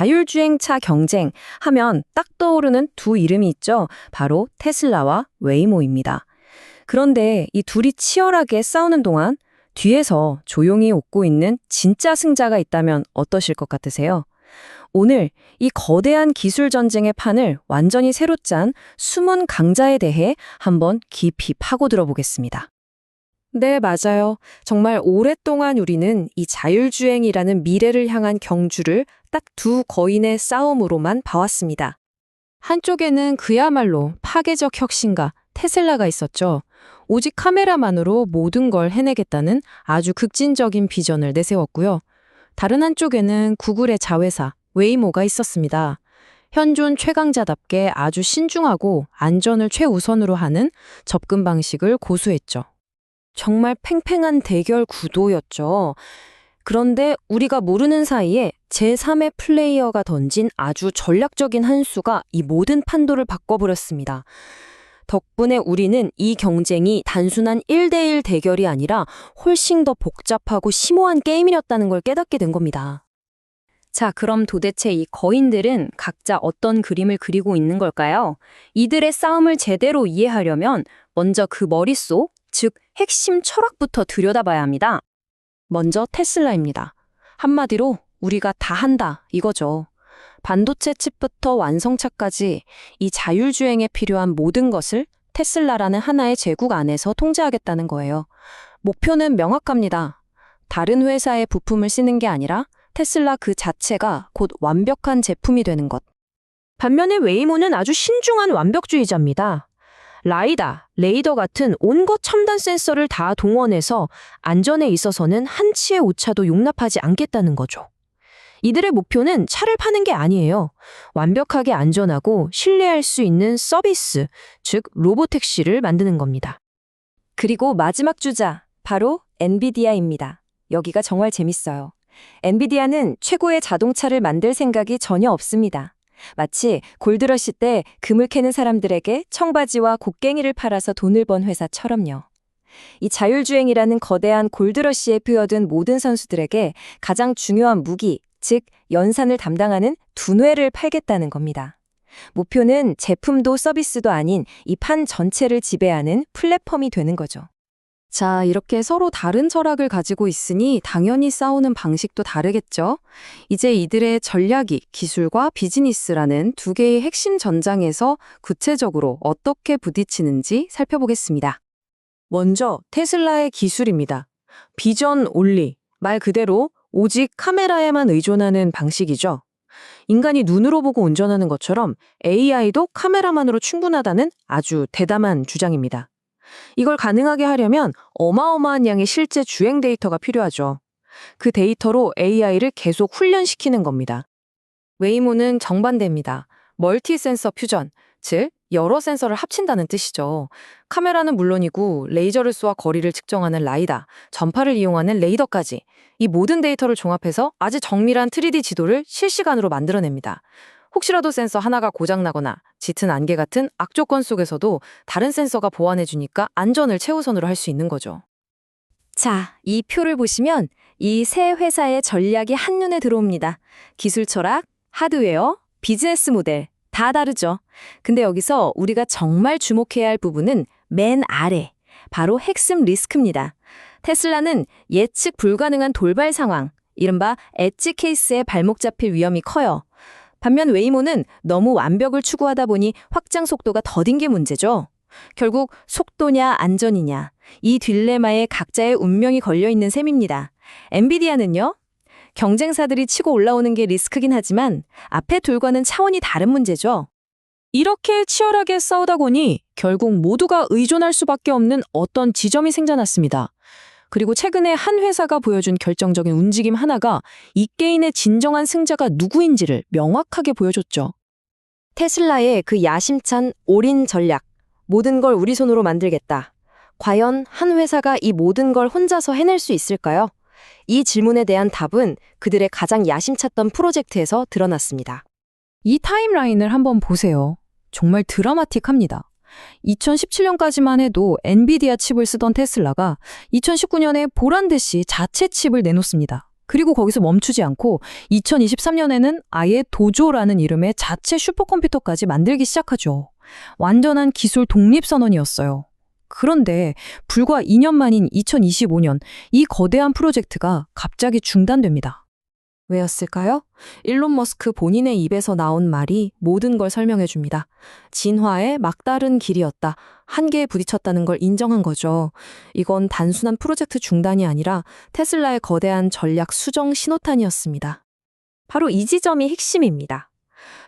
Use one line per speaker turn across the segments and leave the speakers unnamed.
자율주행차 경쟁 하면 딱 떠오르는 두 이름이 있죠. 바로 테슬라와 웨이모입니다. 그런데 이 둘이 치열하게 싸우는 동안 뒤에서 조용히 웃고 있는 진짜 승자가 있다면 어떠실 것 같으세요? 오늘 이 거대한 기술 전쟁의 판을 완전히 새로 짠 숨은 강자에 대해 한번 깊이 파고들어 보겠습니다. 네, 맞아요. 정말 오랫동안 우리는 이 자율주행이라는 미래를 향한 경주를 딱 두 거인의 싸움으로만 봐왔습니다. 한쪽에는 그야말로 파괴적 혁신가 테슬라가 있었죠. 오직 카메라만으로 모든 걸 해내겠다는 아주 극진적인 비전을 내세웠고요. 다른 한쪽에는 구글의 자회사 웨이모가 있었습니다. 현존 최강자답게 아주 신중하고 안전을 최우선으로 하는 접근 방식을 고수했죠. 정말 팽팽한 대결 구도였죠. 그런데 우리가 모르는 사이에 제3의 플레이어가 던진 아주 전략적인 한 수가 이 모든 판도를 바꿔버렸습니다. 덕분에 우리는 이 경쟁이 단순한 1대1 대결이 아니라 훨씬 더 복잡하고 심오한 게임이었다는 걸 깨닫게 된 겁니다. 자, 그럼 도대체 이 거인들은 각자 어떤 그림을 그리고 있는 걸까요? 이들의 싸움을 제대로 이해하려면 먼저 그 머릿속, 즉 핵심 철학부터 들여다봐야 합니다. 먼저 테슬라입니다. 한마디로 우리가 다 한다 이거죠. 반도체 칩부터 완성차까지 이 자율주행에 필요한 모든 것을 테슬라라는 하나의 제국 안에서 통제하겠다는 거예요. 목표는 명확합니다. 다른 회사의 부품을 쓰는 게 아니라 테슬라 그 자체가 곧 완벽한 제품이 되는 것. 반면에 웨이모는 아주 신중한 완벽주의자입니다. 라이다, 레이더 같은 온갖 첨단 센서를 다 동원해서 안전에 있어서는 한치의 오차도 용납하지 않겠다는 거죠. 이들의 목표는 차를 파는 게 아니에요. 완벽하게 안전하고 신뢰할 수 있는 서비스, 즉 로보택시를 만드는 겁니다. 그리고 마지막 주자, 바로 엔비디아입니다. 여기가 정말 재밌어요. 엔비디아는 최고의 자동차를 만들 생각이 전혀 없습니다. 마치 골드러시 때 금을 캐는 사람들에게 청바지와 곡괭이를 팔아서 돈을 번 회사처럼요. 이 자율주행이라는 거대한 골드러시에 py어든 모든 선수들에게 가장 중요한 무기, 즉 연산을 담당하는 두뇌를 팔겠다는 겁니다. 목표는 제품도 서비스도 아닌 이 판 전체를 지배하는 플랫폼이 되는 거죠. 자, 이렇게 서로 다른 철학을 가지고 있으니 당연히 싸우는 방식도 다르겠죠? 이제 이들의 전략이 기술과 비즈니스라는 두 개의 핵심 전장에서 구체적으로 어떻게 부딪히는지 살펴보겠습니다. 먼저 테슬라의 기술입니다. 비전 온리, 말 그대로 오직 카메라에만 의존하는 방식이죠. 인간이 눈으로 보고 운전하는 것처럼 AI도 카메라만으로 충분하다는 아주 대담한 주장입니다. 이걸 가능하게 하려면 어마어마한 양의 실제 주행 데이터가 필요하죠. 그 데이터로 AI를 계속 훈련시키는 겁니다. 웨이모는 정반대입니다. 멀티 센서 퓨전, 즉 여러 센서를 합친다는 뜻이죠. 카메라는 물론이고 레이저를 쏘아 거리를 측정하는 라이다, 전파를 이용하는 레이더까지 이 모든 데이터를 종합해서 아주 정밀한 3D 지도를 실시간으로 만들어냅니다. 혹시라도 센서 하나가 고장나거나 짙은 안개 같은 악조건 속에서도 다른 센서가 보완해주니까 안전을 최우선으로 할 수 있는 거죠. 자, 이 표를 보시면 이 세 회사의 전략이 한눈에 들어옵니다. 기술 철학, 하드웨어, 비즈니스 모델 다 다르죠. 근데 여기서 우리가 정말 주목해야 할 부분은 맨 아래, 바로 핵심 리스크입니다. 테슬라는 예측 불가능한 돌발 상황, 이른바 엣지 케이스에 발목 잡힐 위험이 커요. 반면 웨이모는 너무 완벽을 추구하다 보니 확장 속도가 더딘 게 문제죠. 결국 속도냐 안전이냐, 이 딜레마에 각자의 운명이 걸려있는 셈입니다. 엔비디아는요? 경쟁사들이 치고 올라오는 게 리스크긴 하지만 앞에 둘과는 차원이 다른 문제죠. 이렇게 치열하게 싸우다 보니 결국 모두가 의존할 수밖에 없는 어떤 지점이 생겨났습니다. 그리고 최근에 한 회사가 보여준 결정적인 움직임 하나가 이 게임의 진정한 승자가 누구인지를 명확하게 보여줬죠. 테슬라의 그 야심찬 올인 전략, 모든 걸 우리 손으로 만들겠다. 과연 한 회사가 이 모든 걸 혼자서 해낼 수 있을까요? 이 질문에 대한 답은 그들의 가장 야심찼던 프로젝트에서 드러났습니다. 이 타임라인을 한번 보세요. 정말 드라마틱합니다. 2017년까지만 해도 엔비디아 칩을 쓰던 테슬라가 2019년에 보란듯이 자체 칩을 내놓습니다.
그리고 거기서 멈추지 않고 2023년에는 아예 도조라는 이름의 자체 슈퍼컴퓨터까지 만들기 시작하죠. 완전한 기술 독립선언이었어요. 그런데 불과 2년 만인 2025년 이 거대한 프로젝트가 갑자기 중단됩니다.
왜였을까요? 일론 머스크 본인의 입에서 나온 말이 모든 걸 설명해 줍니다. 진화의 막다른 길이었다. 한계에 부딪혔다는 걸 인정한 거죠. 이건 단순한 프로젝트 중단이 아니라 테슬라의 거대한 전략 수정 신호탄이었습니다. 바로 이 지점이 핵심입니다.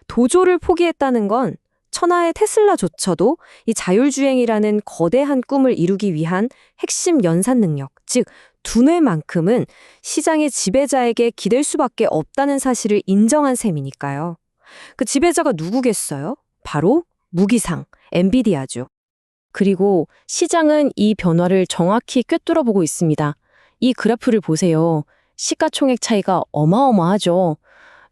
도조를 포기했다는 건 천하의 테슬라조차도 이 자율주행이라는 거대한 꿈을 이루기 위한 핵심 연산 능력, 즉 두뇌만큼은 시장의 지배자에게 기댈 수밖에 없다는 사실을 인정한 셈이니까요. 그 지배자가 누구겠어요? 바로 무기상, 엔비디아죠. 그리고 시장은 이 변화를 정확히 꿰뚫어보고 있습니다. 이 그래프를 보세요. 시가총액 차이가 어마어마하죠.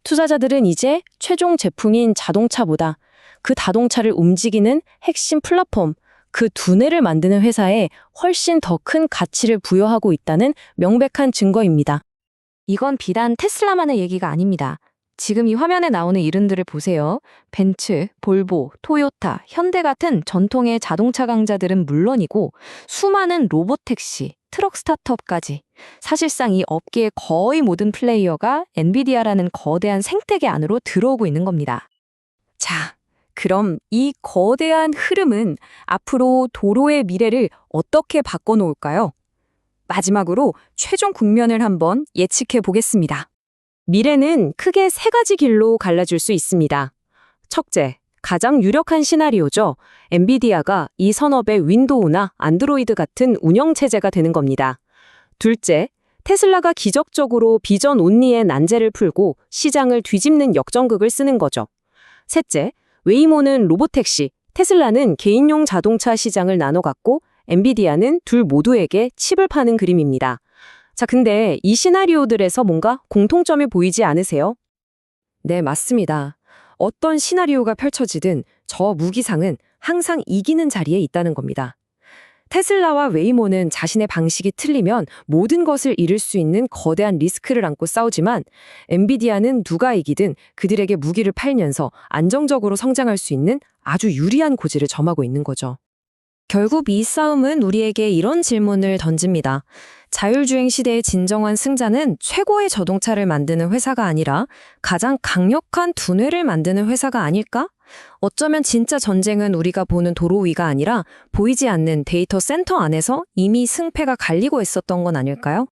투자자들은 이제 최종 제품인 자동차보다 그 자동차를 움직이는 핵심 플랫폼, 그 두뇌를 만드는 회사에 훨씬 더 큰 가치를 부여하고 있다는 명백한 증거입니다. 이건 비단 테슬라만의 얘기가 아닙니다. 지금 이 화면에 나오는 이름들을 보세요. 벤츠, 볼보, 토요타, 현대 같은 전통의 자동차 강자들은 물론이고 수많은 로봇택시, 트럭 스타트업까지 사실상 이 업계의 거의 모든 플레이어가 엔비디아라는 거대한 생태계 안으로 들어오고 있는 겁니다. 자, 그럼 이 거대한 흐름은 앞으로 도로의 미래를 어떻게 바꿔놓을까요? 마지막으로 최종 국면을 한번 예측해 보겠습니다. 미래는 크게 세 가지 길로 갈라질 수 있습니다. 첫째, 가장 유력한 시나리오죠. 엔비디아가 이 산업의 윈도우나 안드로이드 같은 운영체제가 되는 겁니다. 둘째, 테슬라가 기적적으로 비전 온리의 난제를 풀고 시장을 뒤집는 역전극을 쓰는 거죠. 셋째, 웨이모는 로봇택시, 테슬라는 개인용 자동차 시장을 나눠 갖고 엔비디아는 둘 모두에게 칩을 파는 그림입니다. 자, 근데 이 시나리오들에서 뭔가 공통점이 보이지 않으세요? 네, 맞습니다. 어떤 시나리오가 펼쳐지든 저 무기상은 항상 이기는 자리에 있다는 겁니다. 테슬라와 웨이모는 자신의 방식이 틀리면 모든 것을 잃을 수 있는 거대한 리스크를 안고 싸우지만 엔비디아는 누가 이기든 그들에게 무기를 팔면서 안정적으로 성장할 수 있는 아주 유리한 고지를 점하고 있는 거죠. 결국 이 싸움은 우리에게 이런 질문을 던집니다. 자율주행 시대의 진정한 승자는 최고의 자동차를 만드는 회사가 아니라 가장 강력한 두뇌를 만드는 회사가 아닐까? 어쩌면 진짜 전쟁은 우리가 보는 도로 위가 아니라 보이지 않는 데이터 센터 안에서 이미 승패가 갈리고 있었던 건 아닐까요?